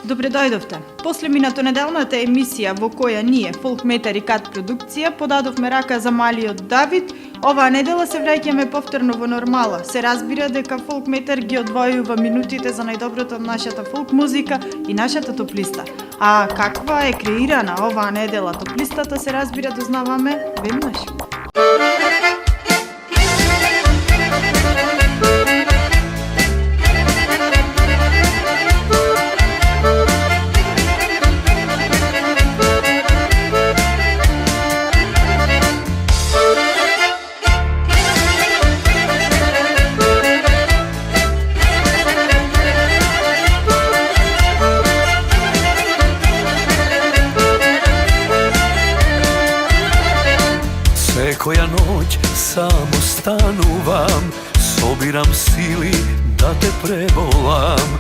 Добре дојдовте. После минатонеделната емисија во која ние, Фолкметар и Кат продукција, подадовме рака за малиот Давид, оваа недела се враќаме повторно во нормала. Се разбира дека Фолкметар ги одвојува минутите за најдоброто од нашата фолк музика и нашата топлиста. А каква е креирана оваа недела топлистата, се разбира, дознаваме веднаш. Koja noć samo stanuvam, sobiram sili da te prebolam.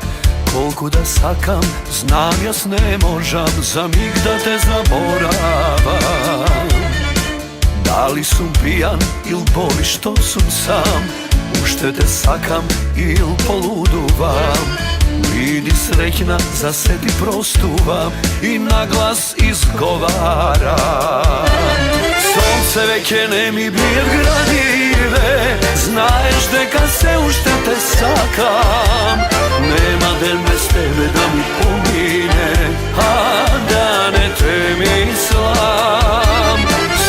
Koliko da sakam, znam jas ne možam, za mig da te zaboravam. Da li sum pijan il boli što sum sam, ušte te sakam il poluduvam. Vidi srećna, za se ti prostuvam i na glas izgovaram. Sonce veke ne mi bije gradive, znaješ deka se ušte te sakam. Nema den bez tebe da mi pomine, a da ne te mislim.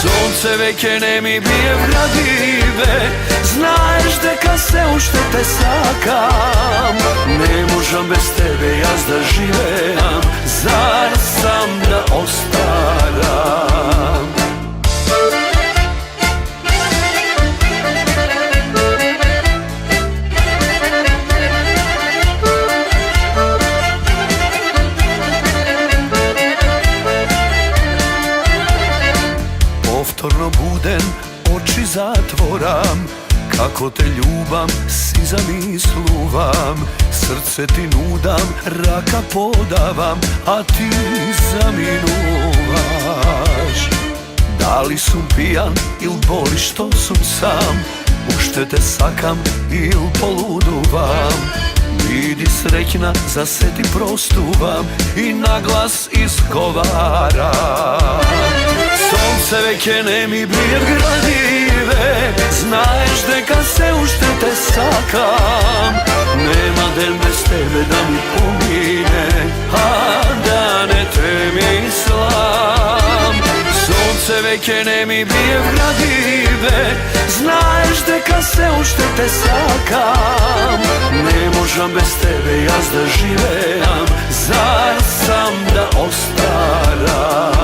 Sonce veke ne mi bije gradive, znaješ deka se ušte te sakam. Ne možem bez tebe jaz da živeam, zar sam da ostaram. Povtorno budem, oči zatvoram, kako te ljubam, si zamisluvam. Srce ti nudam, raka podavam, a ti zaminuvaš. Da li sum pijan il boli što sum sam, ušte te sakam il poluduvam. Vidi srećna, za se ti prostuvam i na glas izgovaram. Sonce veke ne mi bije gradive, znaješ deka se ušte te sakam. Nema den bez tebe da mi pomine, a da ne te mislim. Sonce veke ne mi bije gradive, znaješ deka se ušte te sakam. Ne možem bez tebe jaz da živeam, zar sam da ostaram.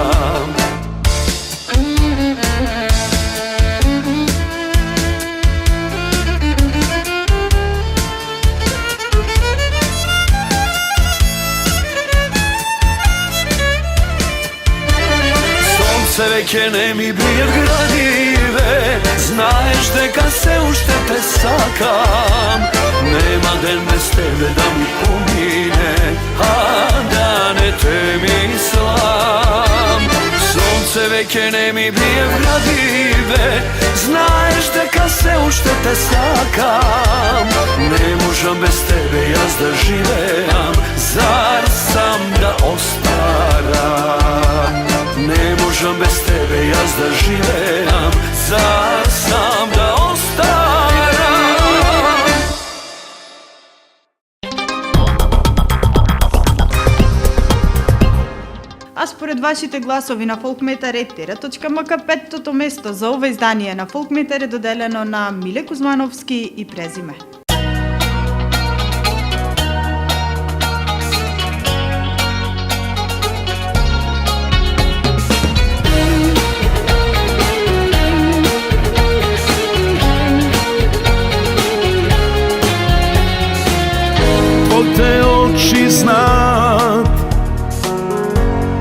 Sonce veke ne mi bije gradive, znaješ deka se ušte te sakam. Nema den bez tebe da mi pomine, a da ne te mislim. Sonce veke ne mi bije gradive, znaješ deka se ušte te sakam. Ne možem bez tebe jaz da živeam, zar sam da ostaram. Ne možem bez tebe jaz da živeam, zar sam da ostaram. А според вашите гласови на Фолкметар @tera.mk, петтото место за ова издание на Фолкметар е доделено на Миле Кузмановски и Презиме. Твоите очи знаат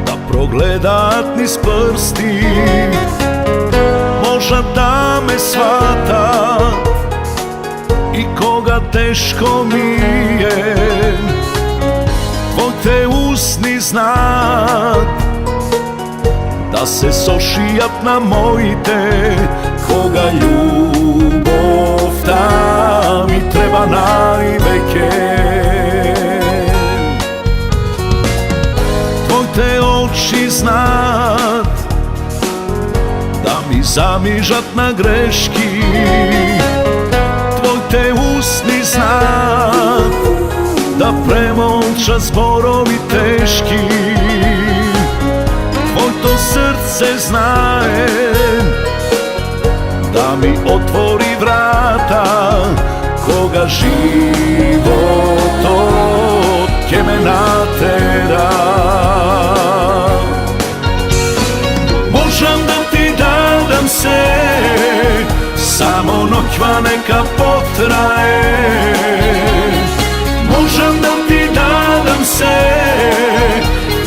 да прогледаат низ прсти, можат да ме сватат и кога тешко ми е. Твоите усни знаат да се сошијат на моите, кога љубовта ми треба највеќе. moći znat, da mi zamižat na greški, tvoj te usni znat, da premolča zborovi teški, tvoj to srce znaje, da mi otvori vrata, koga život od kemena tera. Možem da ti dadam se, samo noćva neka potraje. Možem da ti dadam se,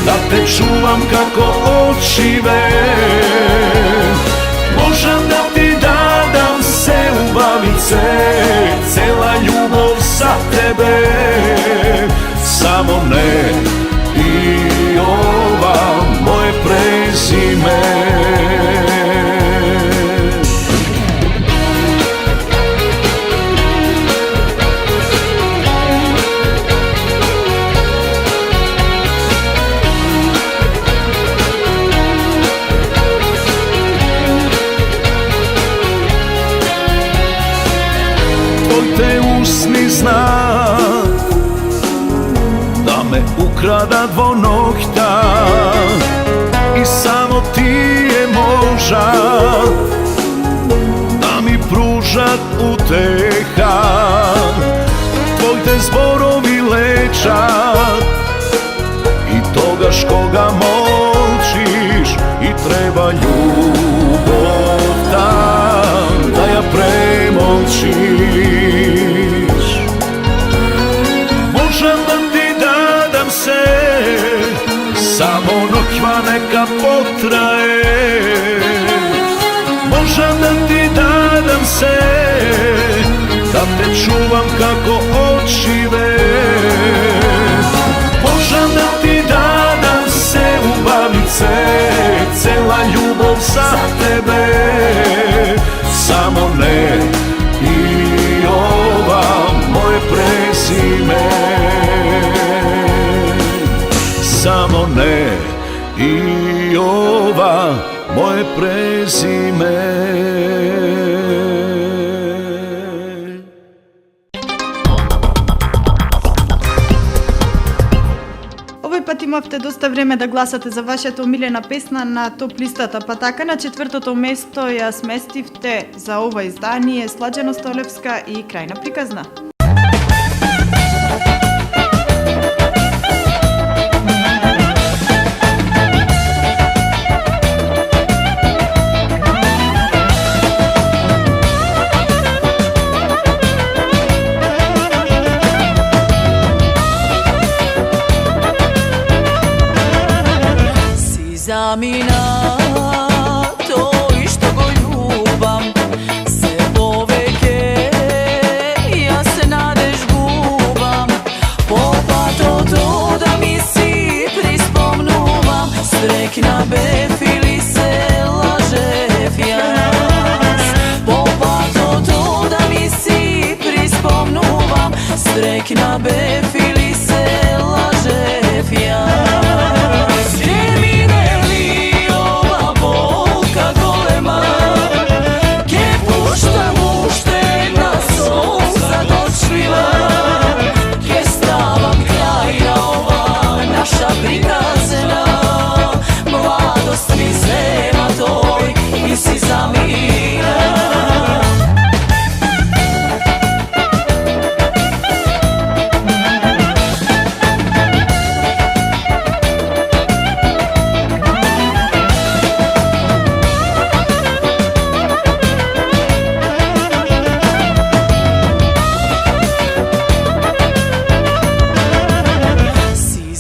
da te čuvam kako očive. Možem da ti dadam se, ubavice, cela ljubav za tebe. Samo ne i ova moje prezime. Te usni znak, da me ukrada dvonokta, i samo ti je moža, da mi pružat uteha. Tvoj te zborovi lečat, i togaš koga molčiš, i treba ljubav tam, da ja premolčiš. Možem da ti dadam se, samo noćva neka potraje. Možem da ti dadam se, da te čuvam kako očive. Možem da ti dadam se, ubavice, cela ljubav za tebe. Samo ne i ova moje prezime. Samo ne i ova moje prezime. Пат имавте доста време да гласате за вашата омилена песна на топ листата, па така на четвртото место ја сместивте за ова издание Сладжана Столевска и Крајна приказна. Zamina to što go ljubam se poveke, ja se nadeš gubam, popa to da mi si prispomnuvam, strekna befili se lažev jas, popa to da mi si prispomnuvam, strekna befili se lažev jas.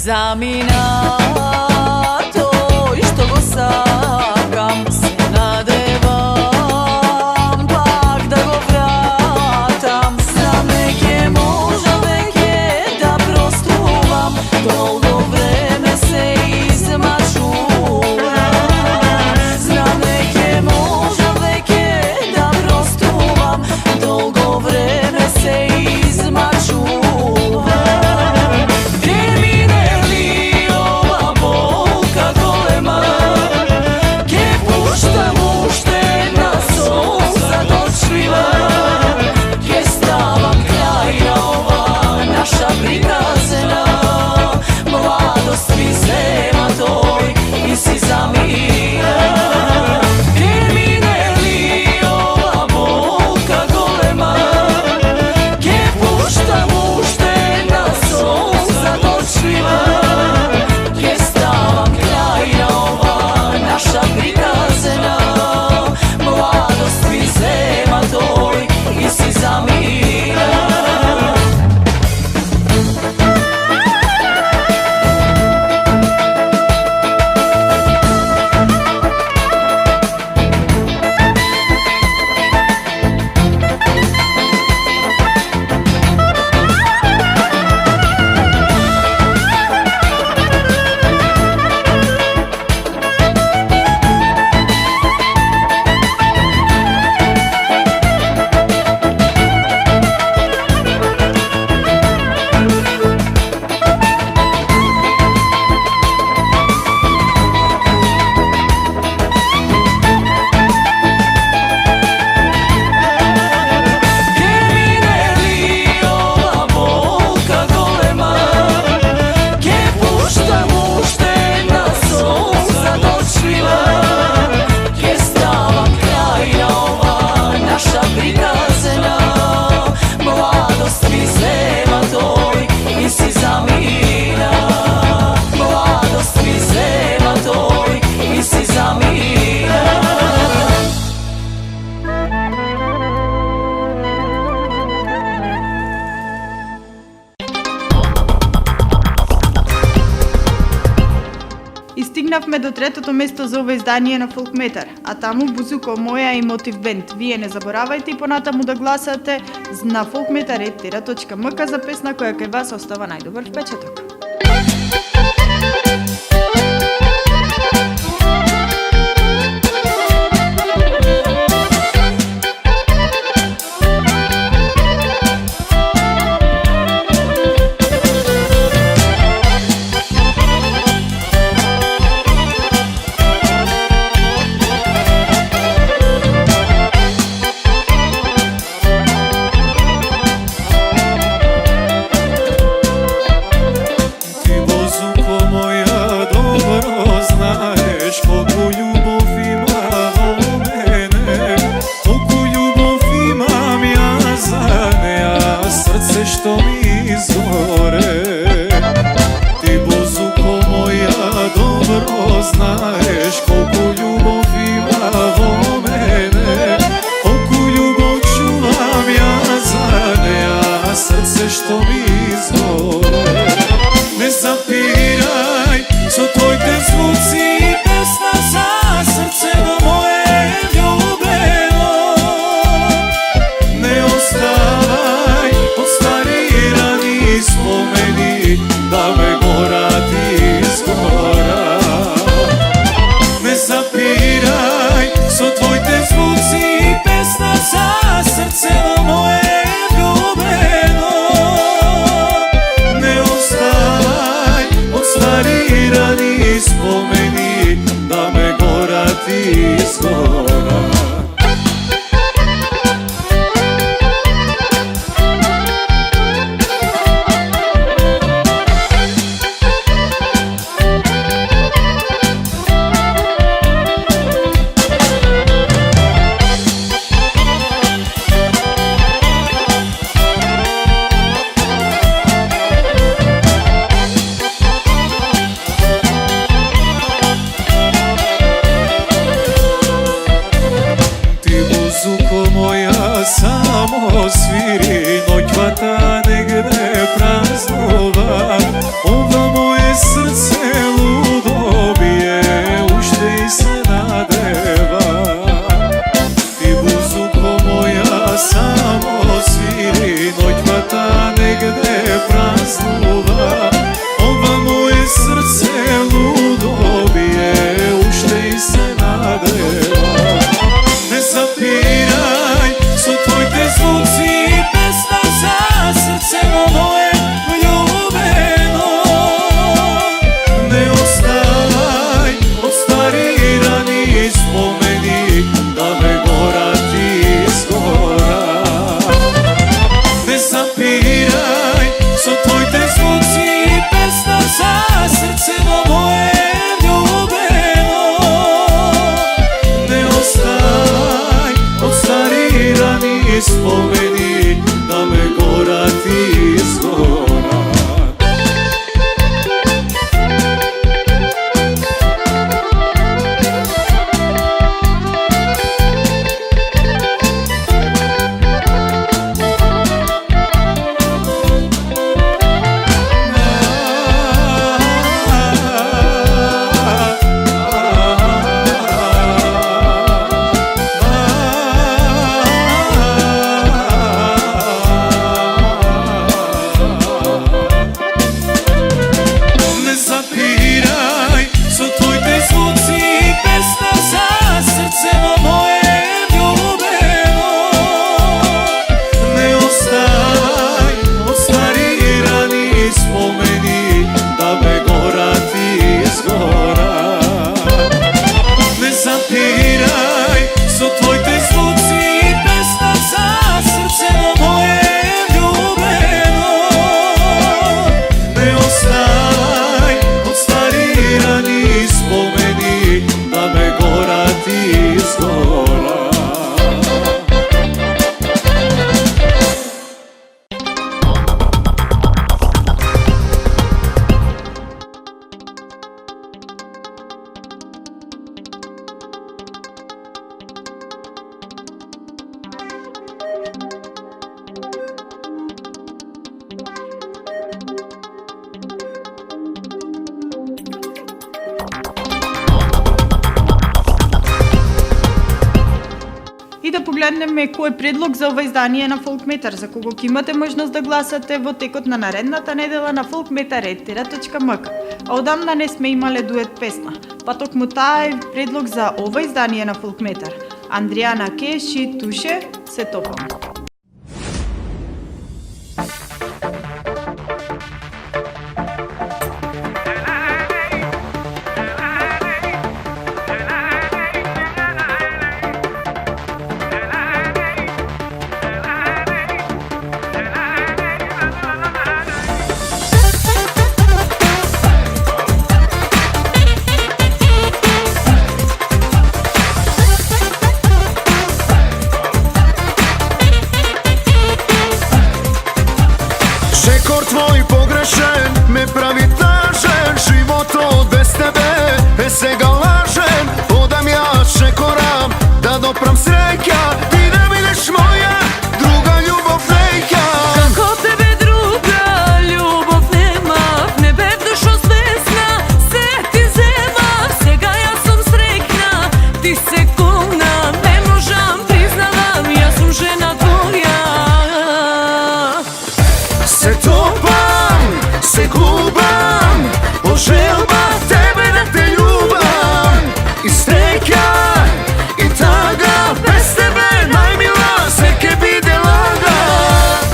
Zamina to što go sakam, se nadevam pak da go vratam. Znam neke možda veke da prostruvam, dolgo vreme se izmačuvam. Znam neke možda veke da prostruvam, dolgo vreme se izmačuvam. Boy стигнавме до третото место за ова издание на Фолкметар, а таму Бузуко моја и Мотив Бенд. Вие не заборавајте и понатаму да гласате на folkmetar@tera.mk за песна која кај вас остава најдобар впечаток. да погледнеме кој е предлог за ова издание на Folkmeter, за кого ќе имате можност да гласате во текот на наредната недела на folkmeter@tera.mk. А одамна не сме имале дует песна, па токму таа е предлог за ова издание на Folkmeter. Андријана Кеши Туше се топам. Šekor tvoj pogrešen me pravi tažen, život bez tebe se ga lažem. Odam ja šekoram da dopram sreća, ti da budeš moja druga ljubov neka. Како тебе друга љубов немав, не бев душо свесна, се ти земав, сега јас сум среќна, ти се кулнам, не можам, признавам, јас сум жена твоја. Se topam, se gubam, o želba tebe da te ljubam. I streka, i taga, bez tebe najmila se ke bide laga.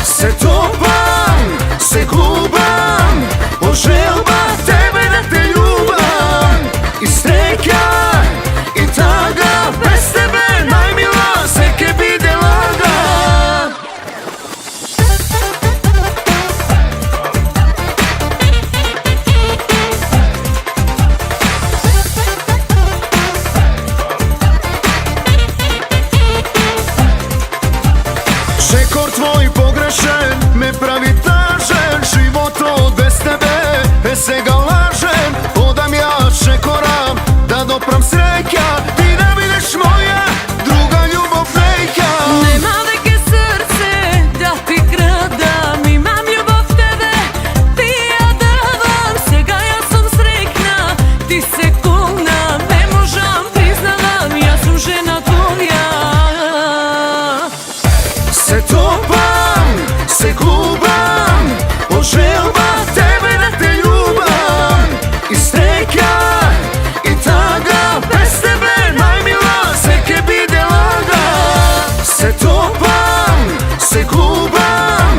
Se topam, se gubam, o želba tebe da te ljubam. I streka, i taga, bez tebe najmila se ke bide laga. Šekor tvoj pogrešen me pravi tažen, život bez tebe se ga lažem. Odam ja šekoram da dopram sreća, ti da budeš moja druga ljubov neka. Нема веќе срце да ти крадам, имам љубов тебе, ти ја давам, сега јас сум среќна, ти се кулнам, не можам, признавам, јас сум жена твоја. Se topam, se gubam, o želba tebe da te ljubam. I streka, i taga, bez tebe najmila se ke bide laga. Se topam, se gubam,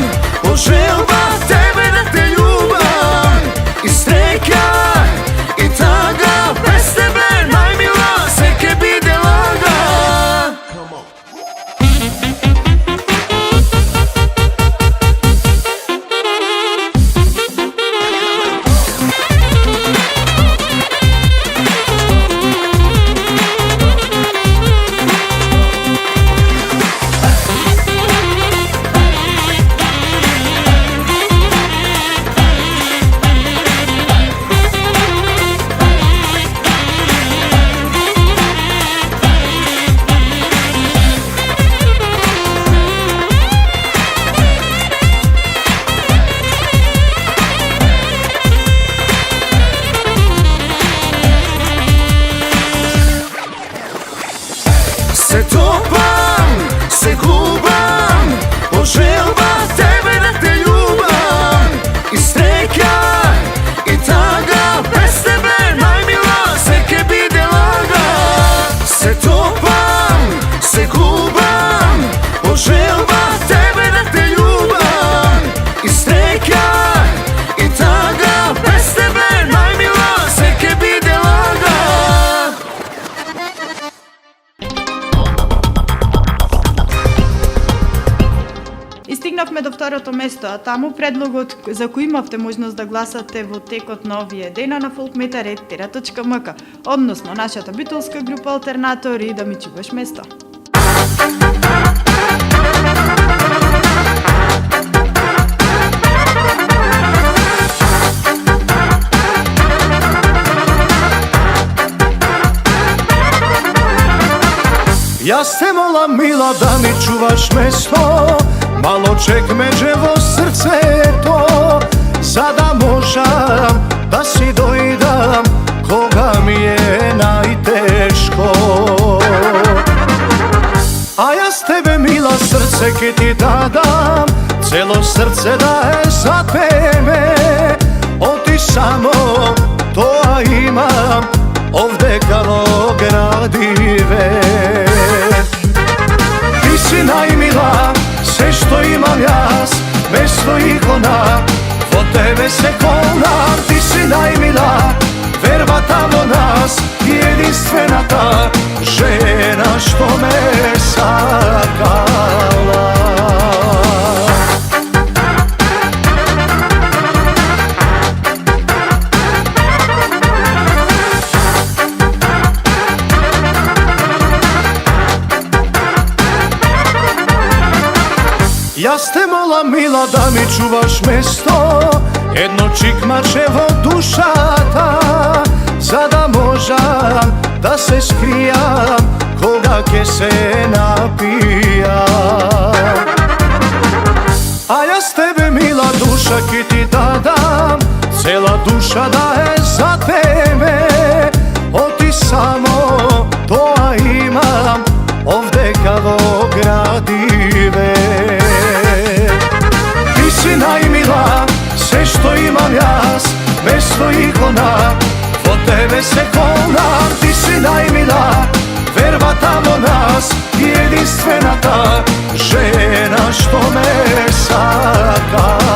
o želba tebe da te ljubam. I streka, i taga, bez tebe najmila se ke bide laga. Se topam, se gubam, o želba tebe da te ljubam. I streka, i taga, bez tebe najmila se ke bide laga. Se topam, se gubam, o želba tebe da te ljubam. I streka, i taga, bez tebe najmila se ke bide laga. И стигнавме до второто место, а таму предлогот за кој имавте можност да гласате во текот на овие дена на folkmeter@tera.mk, односно нашата битолска група Алтернатори, да ми чуваш место. Јас те молам, мила, да ми чуваш место, malo čekmeđevo srce je to, za da možam da si dojdam koga mi je najteško. A ja s srce ki ti dadam, celo srce daje za tebe. O ti samo to imam, ovde kao gradive. Ti si najmila, sve što imam jaz, bez tvojih ona, od tebe se kolam. Ti si najmila, verba tamo nas, jedinstvena ta žena što me sakala. Jaz te molam mila da mi čuvaš mesto, jedno čikmačevo dušata, za da možam da se skrijam, koga ke se napijam. A ja s tebe mila duša ki ti dadam, cela duša daje za tebe. O ti samo to imam, ovde kao gradive. Ti si najmila, sve što imam jaz, bez tvojih ona, od tebe se kolam. Ti si najmila, verba tamo nas, jedinstvena ta žena što me sakala.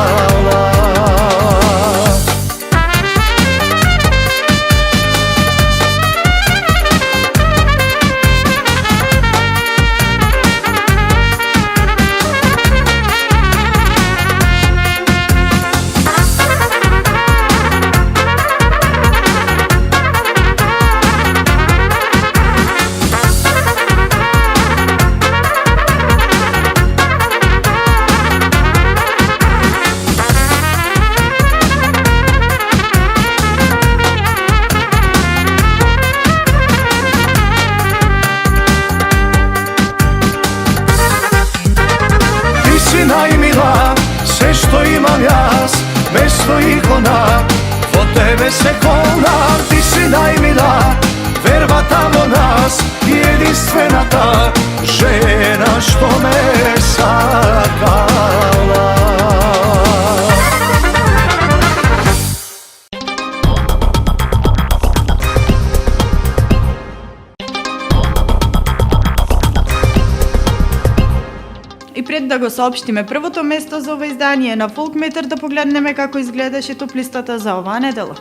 Najmila, sve što imam jaz, bez tvojih ona, od tebe se kolam. Ti si najmila, verba tamo nas, jedinstvena ta žena što me sakala. И пред да го соопштиме првото место за ова издание на Фолкметр, да погледнеме како изгледаше топлистата за оваа недела.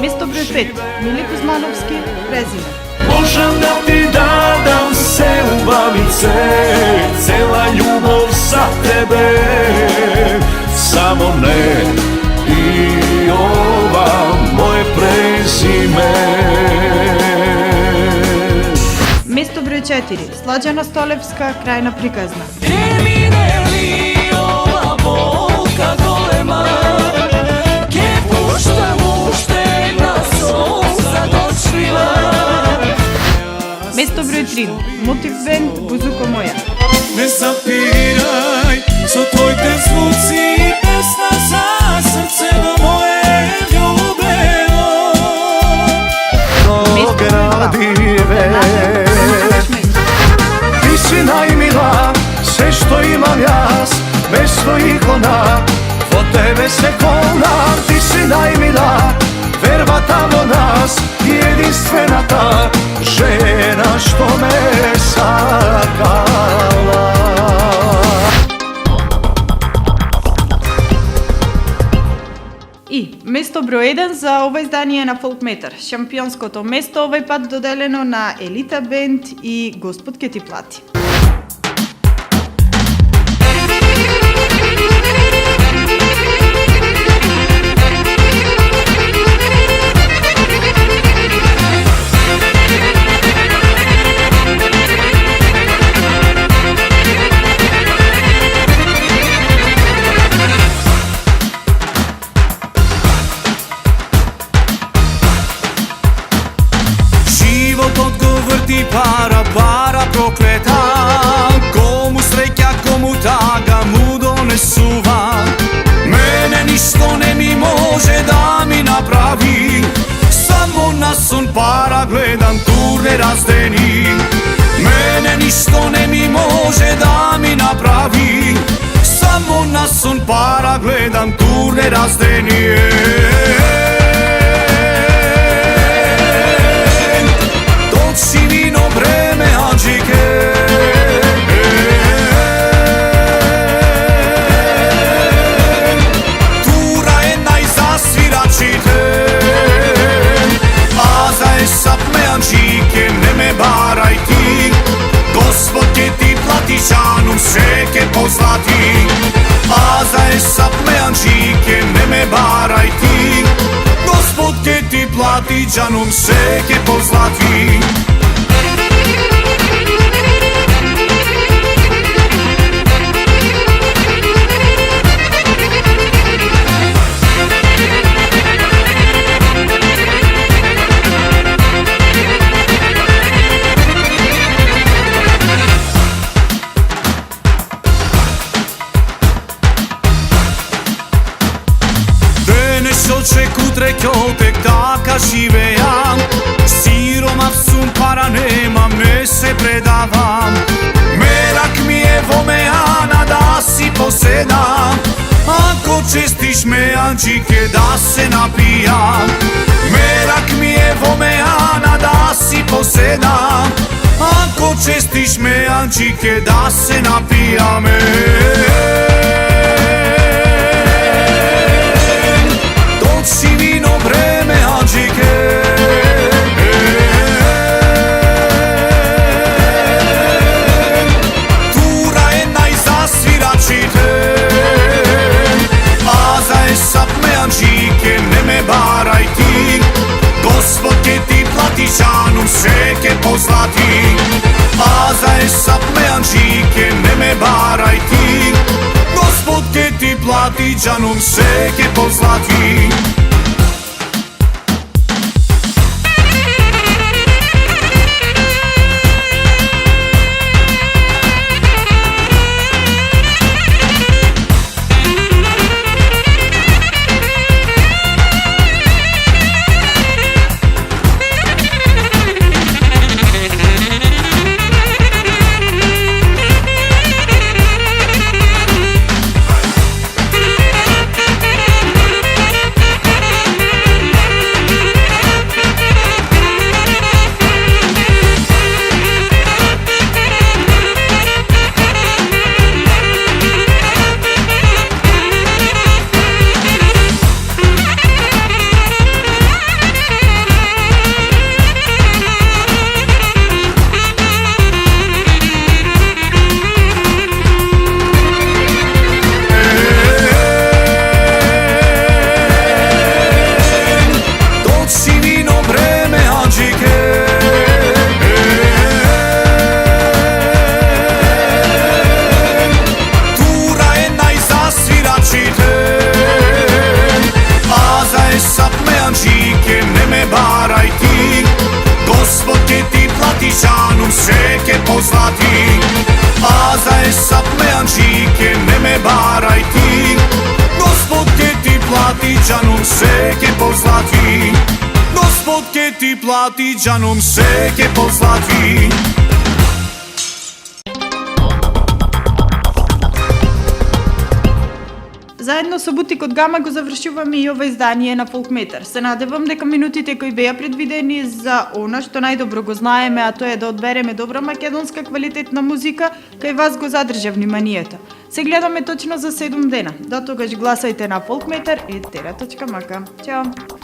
Место број 5, Мили Кузмановски, Презиме. Можам да ти дадам се убавице, цела љубов за тебе, само не и ова моje презиме. Место број 4, Сладжана Столевска, Крајна приказна. Не мине ли ова болка голема, ке пуштам уште на солза дочлива. Место број 3, Мотив бенд, Бузуко моја. Не запирај со твоите звуци, песна за срцето мое љубено. Место Градиве. Ти си najmila, sve što imam jaz, bez tvojih ona, od tebe se kolam. Ti si najmila, verba tamo nas, jedinstvena ta žena što me sakala. И место број 1 за ова издание на Фолкметр. Шампионското место овој пат доделено на Елита бенд и Господ ке ти плати. Para, para prokleta, komu sreća, komu taga mu donesuva. Mene ništa ne mi može da mi napravi, samo na sun para gledam, tur ne razdeni. Mene ništa ne mi može da da gledam turne razdenije. Doći vino vreme Hadžike, tura je najzasviračite, a za esap me Hadžike ne me baraj ti, Gospod ke ti plati džanum sve ke pozlati. A za esap me Hadžike ne me baraj ti, Gospod ke ti plati džanum sve ke pozlati. Oček utrekio tek taka živejam, siromah sum, para nemam, ne se predavam. Merak mi je vomejana da si posedam, ako čestiš me Hadžike da se napijam. Merak mi je vomejana da si posedam, ako čestiš me Hadžike da se napijam. Doći vino vreme Hadžike, tura je najzasviračite, a za esap me Hadžike ne me baraj ti, Gospod ke ti plati džanum sve ke pozlati. A za esap me Hadžike ne me baraj ti, Gospod ke ti plati džanum sve ke pozlati. džanum sve ke pozlati, a za esap me Hadžike ne me baraj ti, Gospod ke ti plati džanum sve ke pozlati, Gospod ke ti plati džanum sve ke pozlati. Заедно со Бутикот Гама го завршуваме и ова издание на Фолкметар. Се надевам дека минутите кои беа предвидени за она што најдобро го знаеме, а тоа е да одбереме добра македонска квалитетна музика, кај вас го задржа вниманието. Се гледаме точно за 7 дена. До тогаш гласајте на Фолкметар и tera.mk. Ćao!